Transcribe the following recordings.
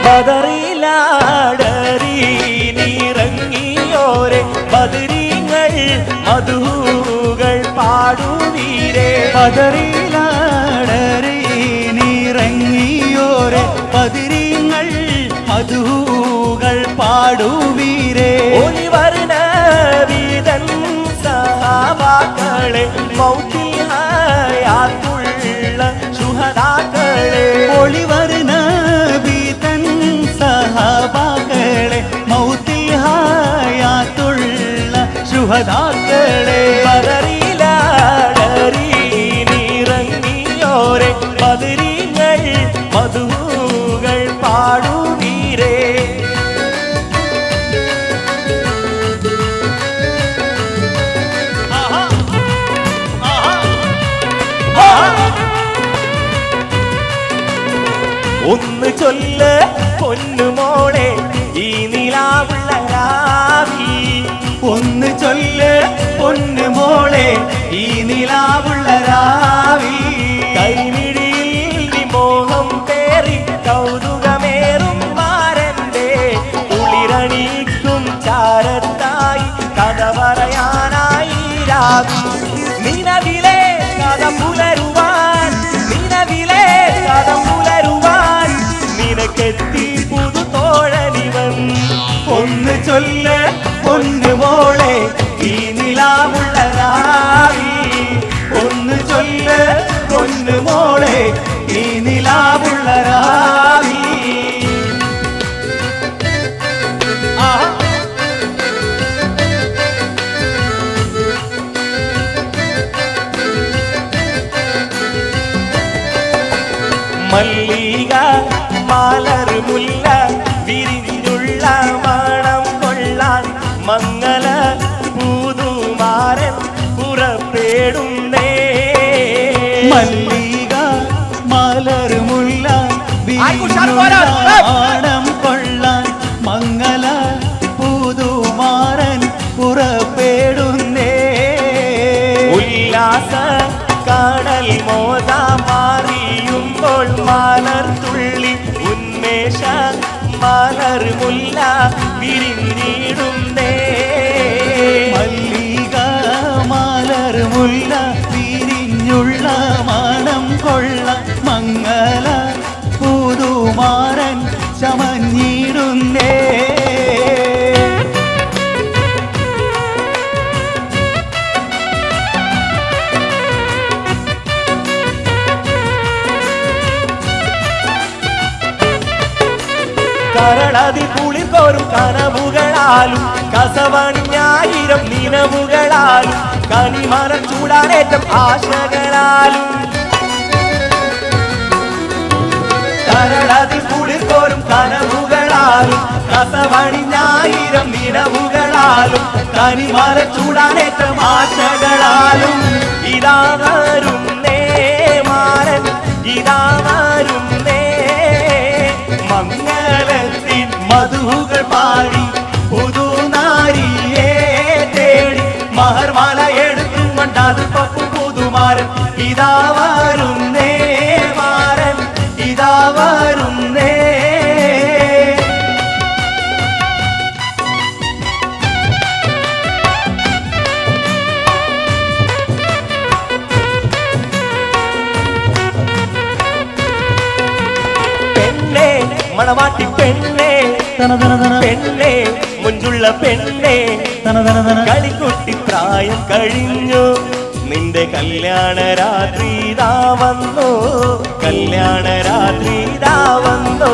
ബദറിലാടറി നിറങ്ങിയോരെ ബദരീങ്ങൾ മധുകൾ പാടുവീരേ ബദറിലാടറി നിറങ്ങിയോരെ ബദരീങ്ങൾ മധുകൾ പാടുവീരേ ഒലിവർണ വീതൻ സഹാബാക്കളെ മൗതിഹായാത്തുള്ള ശുഹദാക്കളെ ഒളിവർണ വീതൻ സഹാബാക്കളെ മൗതിഹായാത്തുള്ള ശുഹദാക്കളെ ബദറിലാടറി നിറങ്ങിയോരെ ബദരീങ്ങൾ മധുകൾ പാടുവീരേ ഒന്ന് ചൊല്ല് പൊന്നുമോളെ ഈ നിലാവുള്ള രാവി ഒന്ന് ചൊല്ല് പൊന്നുമോളെ ഈ നിലാവുള്ള രാവി കൈമിഴിയിൽ വിമോഹം പേറി കൗതുകമേറും മാരന്റെ കുളിരണിക്കും ചാരത്തായി കഥ പറയാനായി രാവി നിലവിലെ കഥ പുലരുവാൻ നിലവിലെ കഥ പുലരുവാൻ നിനക്കെത്തി പുതുതോഴനിവൻ ഒന്ന് ചൊല്ല് പൊന്നുമോളെ ഈ നിലാവുള്ള രാവി ഒന്ന് ചൊല്ല് പൊന്നുമോളെ ഈ നിലാവുള്ള രാവി മല്ലിക മലർ മുല്ല വിരിഞ്ഞുള്ള മണം കൊള്ളാൻ മംഗല പുതുമാരൻ പുറപ്പെടുന്നേ മല്ലിക മലർ മുല്ല മണം കൊള്ളാൻ മംഗല പുതുമാരൻ പുറപ്പെടുന്നേ ഉല്ലാസ കടൽ മോദ മാറിയുമ്പോൾ മലർ തുള്ളി ഉന്മേഷ മലർ മുല്ല വിരിഞ്ഞിടുന്നേ മല്ലിക മലർ മുല്ല വിരിഞ്ഞുള്ള മണം കൊള്ള മംഗല പുതുമാരൻ ചമഞ്ഞിടുന്നേ കരളതി കുളിർ കോരും കനവുകളാലും കസവണിഞ്ഞായിരം നിലവുകളാലും കനിമരം ചൂടാനേറ്റം ആശകളാലും കരളതി കുളിർ കോരും കനവുകളാലും കസവണിഞ്ഞായിരം നിലവുകളാലും കനിമരം ചൂടാനേറ്റം ആശകളാലും ഇതാ വരുന്നേ മാരൻ ഇതാ വരുന്നേ മംഗളത്തിൻ മധുകൾ പാടി പുതുനാരിയെ തേടി മഹർമാല എടുത്തും കൊണ്ടത് പപ്പു പുതുമാരൻ ഇതാ വരുന്നേ മാരൻ ഇതാ വരുന്നേ മണവാട്ടി പെണ്ണേ പെണ്ണേ മുഞ്ചുള്ള പെണ്ണേ കളിക്കുട്ടി പ്രായം കഴിഞ്ഞു നിന്റെ കല്യാണ രാത്രി ഇതാ വന്നു കല്യാണ രാത്രി ഇതാ വന്നു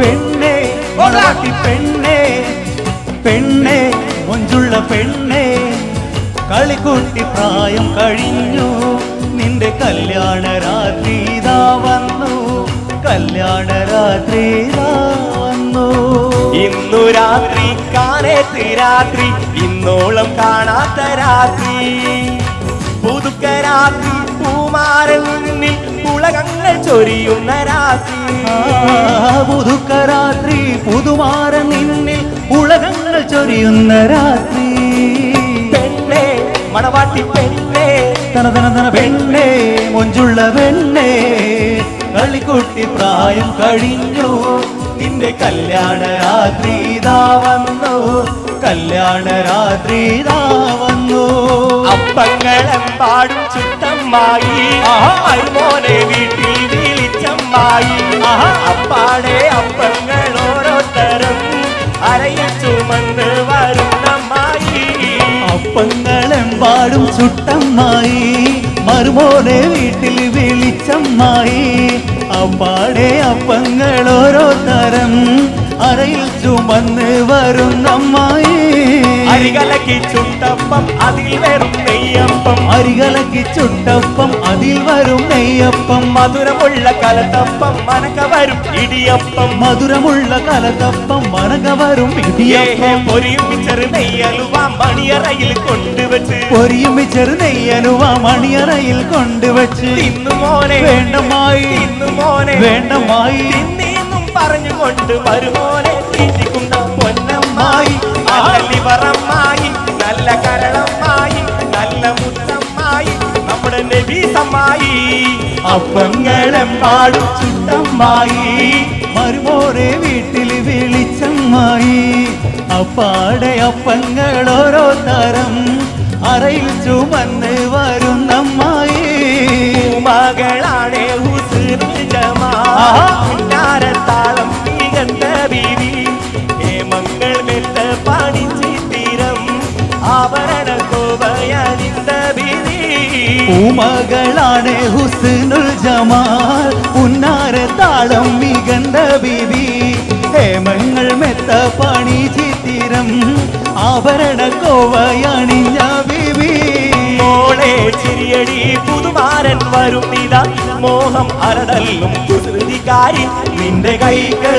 പെണ്ണേ മണവാട്ടി പെണ്ണേ പെണ്ണേ മുഞ്ചുള്ള പെണ്ണേ കളിക്കുട്ടി പ്രായം കഴിഞ്ഞു നിന്റെ കല്യാണ രാത്രി ഇതാ വന്നു കല്യാണ രാത്രി ഇതാ വന്നു ഇന്നു രാത്രി കാണേത്ത് രാത്രി ഇന്നോളം കാണാത്ത രാത്രി പുതുക്ക രാത്രി പൂമാരൻ നിന്നിൽ ഉലകങ്ങൾ ചൊരിയുന്ന രാത്രി പുതുക്ക രാത്രി പുതുമാരൻ നിന്നിൽ ഉലകങ്ങൾ ചൊരിയുന്ന രാത്രി പെണ്ണേ മണവാട്ടി പെണ്ണേ തനതന പെണ്ണേ മൊഞ്ചുള്ള പെണ്ണേ കളിക്കുട്ടി പ്രായം കഴിഞ്ഞു നിന്റെ കല്യാണ രാത്രി ഇതാ വന്നു, കല്യാണ രാത്രി ഇതാ വന്നു. അപ്പങ്ങളെമ്പാടും ചുട്ടമ്മായി, മരുമോനെ വീട്ടിൽ വിളിച്ചമ്മായി. അപ്പാടെ അപ്പങ്ങൾ ഓരോരുത്തരും അരയിൽ ചുമന്ന് വരുന്നമ്മായി. അപ്പങ്ങളെമ്പാടും ചുട്ടമ്മായി, മരുമോനെ വീട്ടിൽ വിളിച്ചമ്മായി. അപ്പാടെ അപ്പങ്ങൾ ഓരോ തരം അരയിൽ ചുമന്ന് വരുന്നമ്മായി. അരികലക്കി ചുട്ടപ്പം അതിൽ വരും നെയ്യപ്പം, അരികലക്കി ചുട്ടപ്പം അതിൽ വരും നെയ്യപ്പം. മധുരമുള്ള കലത്തപ്പം മനക വരും ഇടിയപ്പം, മധുരമുള്ള കലത്തപ്പം മനക വരും ഇടിയപ്പം. പൊരിയും ചെറു നെയ്യലുവ മണിയറയിൽ കൊണ്ടുവച്ച്, പൊരിയും ചെറു നെയ്യലുവ മണിയറയിൽ കൊണ്ടുവച്ച്. തിന്നുമോനെ വേണ്ടമായി, തിന്നുമോനെ വേണ്ടമായി, തിന്നീന്നും പറഞ്ഞുകൊണ്ട് വരുമോനെ തീറ്റിക്കുന്ന പൊന്നമ്മായി. നല്ല ലിവറമ്മായി, നല്ല കരളമ്മായി, നല്ല മുത്തമ്മായി, നമ്മുടെ നബീസമ്മായി. അപ്പങ്ങളെമ്പാടും ചുട്ടമ്മായി, മരുമോനെ വീട്ടിൽ വിളിച്ചമ്മായി. അപ്പാടെ അപ്പങ്ങൾ ഓരോ തരം അറയിൽ ചുമന്ന് വരുന്നമ്മായി. മകളാണേ ഹുസ്നുൽ ജമാൽ, താളം മികந்த ബീവി, ഹേമങ്ങൾ മെത്ത പണിച്ചിത്തിരം ആഭരണ കോപയണിந்த ബീവി. പൂമകളാണ് ഹുസ്നുൽ ജമാൽ, ഉന്നാര താളം മികந்த ബീവി, ഹേമങ്ങൾ മെത്ത പണി ചിത്തിരം ആഭരണ കോവയണിഞ്ഞ ബീവി. മോളെ ചിരിയടി പുതുമാരൻ വരും നിത, മോഹം അരതല്ലും കുസൃതിക്കാരി. നിന്റെ കൈക്ക്,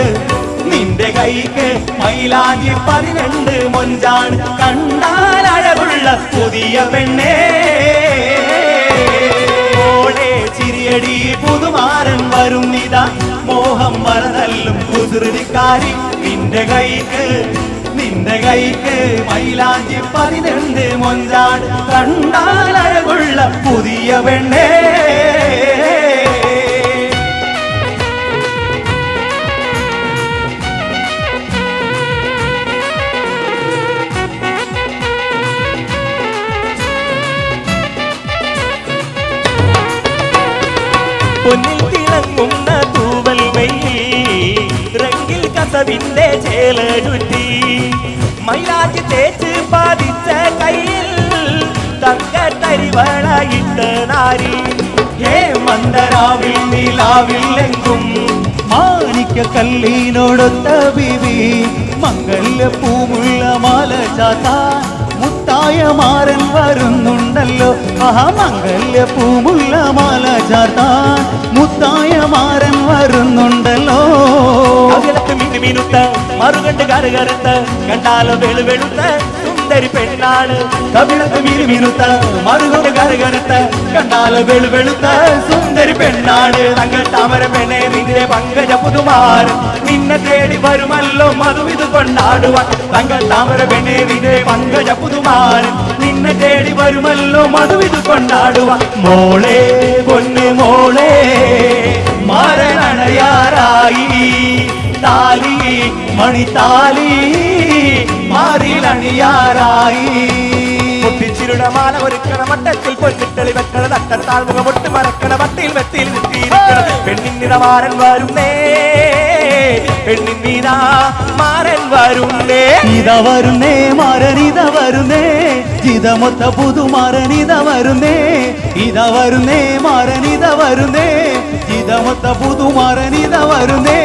നിന്റെ കൈക്ക് മൈലാഞ്ചി 12 മൊഞ്ചാണ്, കണ്ടാൽ അഴകുള്ള പുതിയ പെണ്ണേ. മോളെ ചിരിയടി പുതുമാരൻ വരും നിത, മോഹം അരതല്ലും കുസൃതിക്കാരി. നിന്റെ കൈക്ക്, നിന്റെ കൈക്ക് മൈലാഞ്ചി 12 മൊഞ്ചാണ്, കണ്ടാൽ അഴകുള്ള പുതിയ പെണ്ണേ. പൊന്നിൽ തിളങ്ങുന്ന തൂവൽ വെയിൽ, റെങ്കിൽ കസവിന്റെ ചേലരുത്തി, മൈലാഞ്ചി തേച്ച് പാതിച്ച കയ്യിൽ തങ്കത്തരിവളയിട്ട നാരി. ഹേ മന്ദരാവിൽ നിലാവില്ലെങ്കും മാണിക്ക കല്ലിനോടൊത്ത ബീവി, മംഗല്യ പൂമുള്ള മാല ചാത്താൻ മുത്തായ മാരൻ വരുന്നുണ്ടല്ലോ. മംഗല്യ പൂമുള്ള മാല ചാത്താൻ മുത്തായ മാരൻ വരുന്നുണ്ടല്ലോ. അകലത്ത് മിനുമിനുത്ത മറുകണ്ട് കറുകറുത്ത്, കണ്ടാലോ വെളുവെളുത്ത സുന്ദരി പെണ്ണാണ്. കവിളത്ത് മിനുമിനുത്ത മറുകൊണ്ട് കറുകറുത്ത്, കണ്ടാലോ വെളുവെളുത്ത സുന്ദരി പെണ്ണാണ്. തങ്ങൾ താമര പെണ്ണെ നിന്റെ പങ്കജ പുതുമാരൻ നിന്നെ തേടി വരുമല്ലോ മധുവിത് കൊണ്ടാടുവാൻ. തങ്ങൾ താമര പെണ്ണെ നിന്റെ പങ്കജ പുതുമാരൻ നിന്നെ തേടി വരുമല്ലോ മധുവിത് കൊണ്ടാടുവാൻ. മോളെ പൊന്നു മോളെ മാരനണയാറായി, താലി മണിത്താലി മാറിലണിയാറായി. പൊട്ടിച്ചിരുടെ മാല ഒരുക്കണ മട്ടത്തിൽ പൊന്നിട്ടളി വെക്കണ തട്ടത്താൾ മുഖമൊട്ട് മറക്കണ മട്ടിൽ വെത്തിയിൽ നിർത്തിയിരിക്കണ പെണ്ണിന്നിത മാരൻ വരുന്നേ, പെണ്ണിന്നിത മാരൻ വരുന്നേ. ഇത വരുന്നേ മാരനിത വരുന്നേ, ജിതമൊത്ത പുതുമാരനിത വരുന്നേ. ഇത വരുന്നേ മാരനിത വരുന്നേ, ജിതമൊത്ത പുതുമാരനിത വരുന്നേ.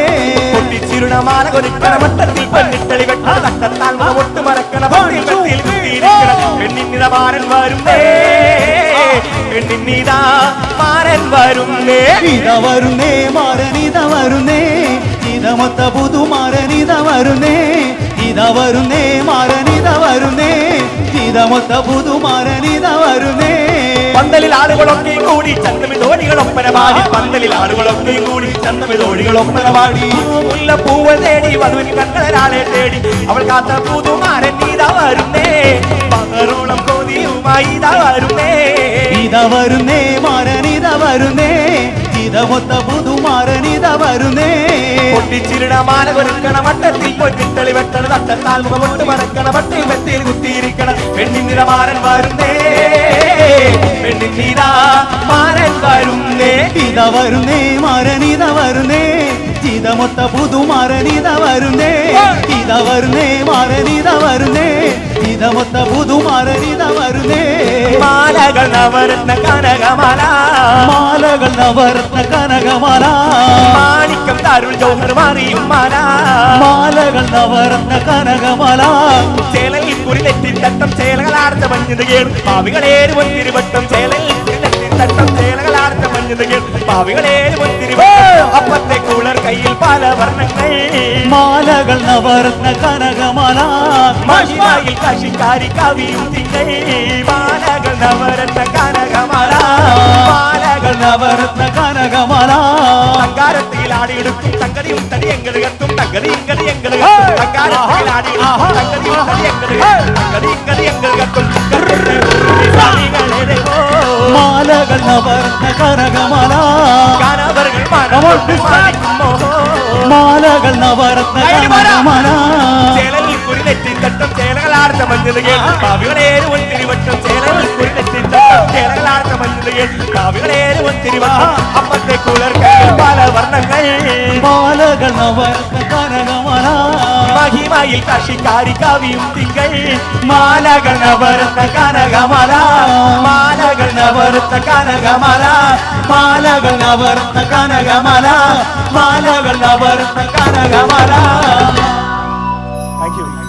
പൊട്ടിച്ചിരുട മാല ഒരുക്കണ മട്ടത്തിൽ പൊന്നിട്ടളി വെക്കണ തട്ടത്താൾ മുഖമൊട്ട് മറക്കണ മട്ടിൽ വെത്തിയിൽ നിർത്തിയിരിക്കണ പെണ്ണിന്നിത മാരൻ വരുന്നേ, പെണ്ണിന്നിത മാരൻ വരുന്നേ. ഇത വരുന്നേ മാരനിത വരുന്നേ, ജിതമൊത്ത പുതുമാരനിത വരുന്നേ. ഇത വരുന്നേ മാരനിത വരുന്നേ, ജിതമൊത്ത പുതുമാരനിത വരുന്നേ. പന്തലിൽ ആളുകളൊക്കെ കൂടി ചന്തമിതോടികളൊപ്പന പാടി, പന്തലിൽ ആളുകളൊക്കെ കൂടി ചന്തമിതോടികളൊപ്പന പാടി. മുല്ലപ്പൂവ് തേടി വധുവിന് കണ്ണൊരാളെ തേടി, അവൾ കാത്ത പുതുമാരൻ ഇതാ വരുന്നേ, പകരോളം കൊതിയുമായി ഇതാ വരുന്നേ. ഇത വരുന്നേ മാരനിത വരുന്നേ, ഇത ഇതമൊത്ത പുതുമാരനിത വരുന്നേ പൊട്ടിച്ചിരുട മാല ഒരുക്കണ മട്ടത്തിൽ പൊട്ടിത്തെളി വെട്ടണ തട്ടത്താൽ മുഖമൊട്ട് മറക്കണ പട്ടിൽ വെട്ടിയിൽ കുത്തിയിരിക്കണ പെണ്ണിൻ നിറമാരൻ വരുന്നേ പെണ്ണിൻ നിറമാരൻ വരുന്നേ ഇത വരുന്നേ മാരനിത വരുന്നേ ഇതമൊത്ത പുതുമാരനിത വരുന്നേ ഇത വരുന്നേ മാരനിത വരുന്നേ ഇതമൊത്ത പുതുമാരനിത വരുന്നേ മാലകൾ നവരത്ന കനകമാല മാലകൾ നവരത്ന കനകമാല മാണിക്കം താരുൾ ജൗഹർ മാറിയും മാല മാലകൾ നവരത്ന കനകമാല ചേലയിൽ കുരിലെത്തി തട്ടം ചേലകളാർച്ച മഞ്ഞത് കേടും പാവികളേര് ഒത്തിരിവട്ടം ചേലയിൽ കുരിലെത്തി തട്ടം ചേലകളാർച്ച മഞ്ഞത് കേടും പാവികളേര് ഒത്തിരിവട്ടം അപ്പത്തെ കൂളർ കയ്യിൽ പല വർണ്ണങ്ങൾ മാലകൾ നവരത്ന കനകമാല മഹിമയിൽ കാശിക്കാരി കവിയും തിങ്കൾ മാലകൾ നവരത്ന കനകമാല മാലകൾ നവരത്ന കനകമാല തങ്കാരത്തിൽ ആടിയെടുക്കും തങ്കടിയും തടിയങ്ങൾ കത്തും തങ്കടിയും കടിയങ്ങൾ തങ്കാരത്തിൽ ആടിയെടുക്കും തങ്കടിയും തടിയങ്ങൾ കത്തും മാലകൾ നവരത്ന കനകമാല കാനവர்கள் മനമോട്ട് മാറിക്കുമോ മാലകൾ നവരത്ന കനകമാല ചേലയിൽ കുരിലെത്തി തട്ടം ചേലകളാർച്ച മഞ്ഞത് കേട്ടു പാവികളേര് ഒത്തിരിവട്ടം ചേലയിൽ കുരിലെത്തി തട്ടം ചേലകളാർച്ച മഞ്ഞത് കേട്ടു പാവികളേര് ഒത്തിരിവട്ടം അപ്പത്തെ കുളർ കയ്യിൽ പല വർണ്ണങ്ങൾ മാലകൾ നവരത്ന കനകമാല മഹിമയിൽ കാശിക്കാരി കവിയും തിങ്കൾ മാലകൾ നവരത്ന കനകമാല മാലകൾ നവരത്ന കനകമാല മാലകൾ നവരത്ന കനകമാല മാലകൾ നവരത്ന കനകമാല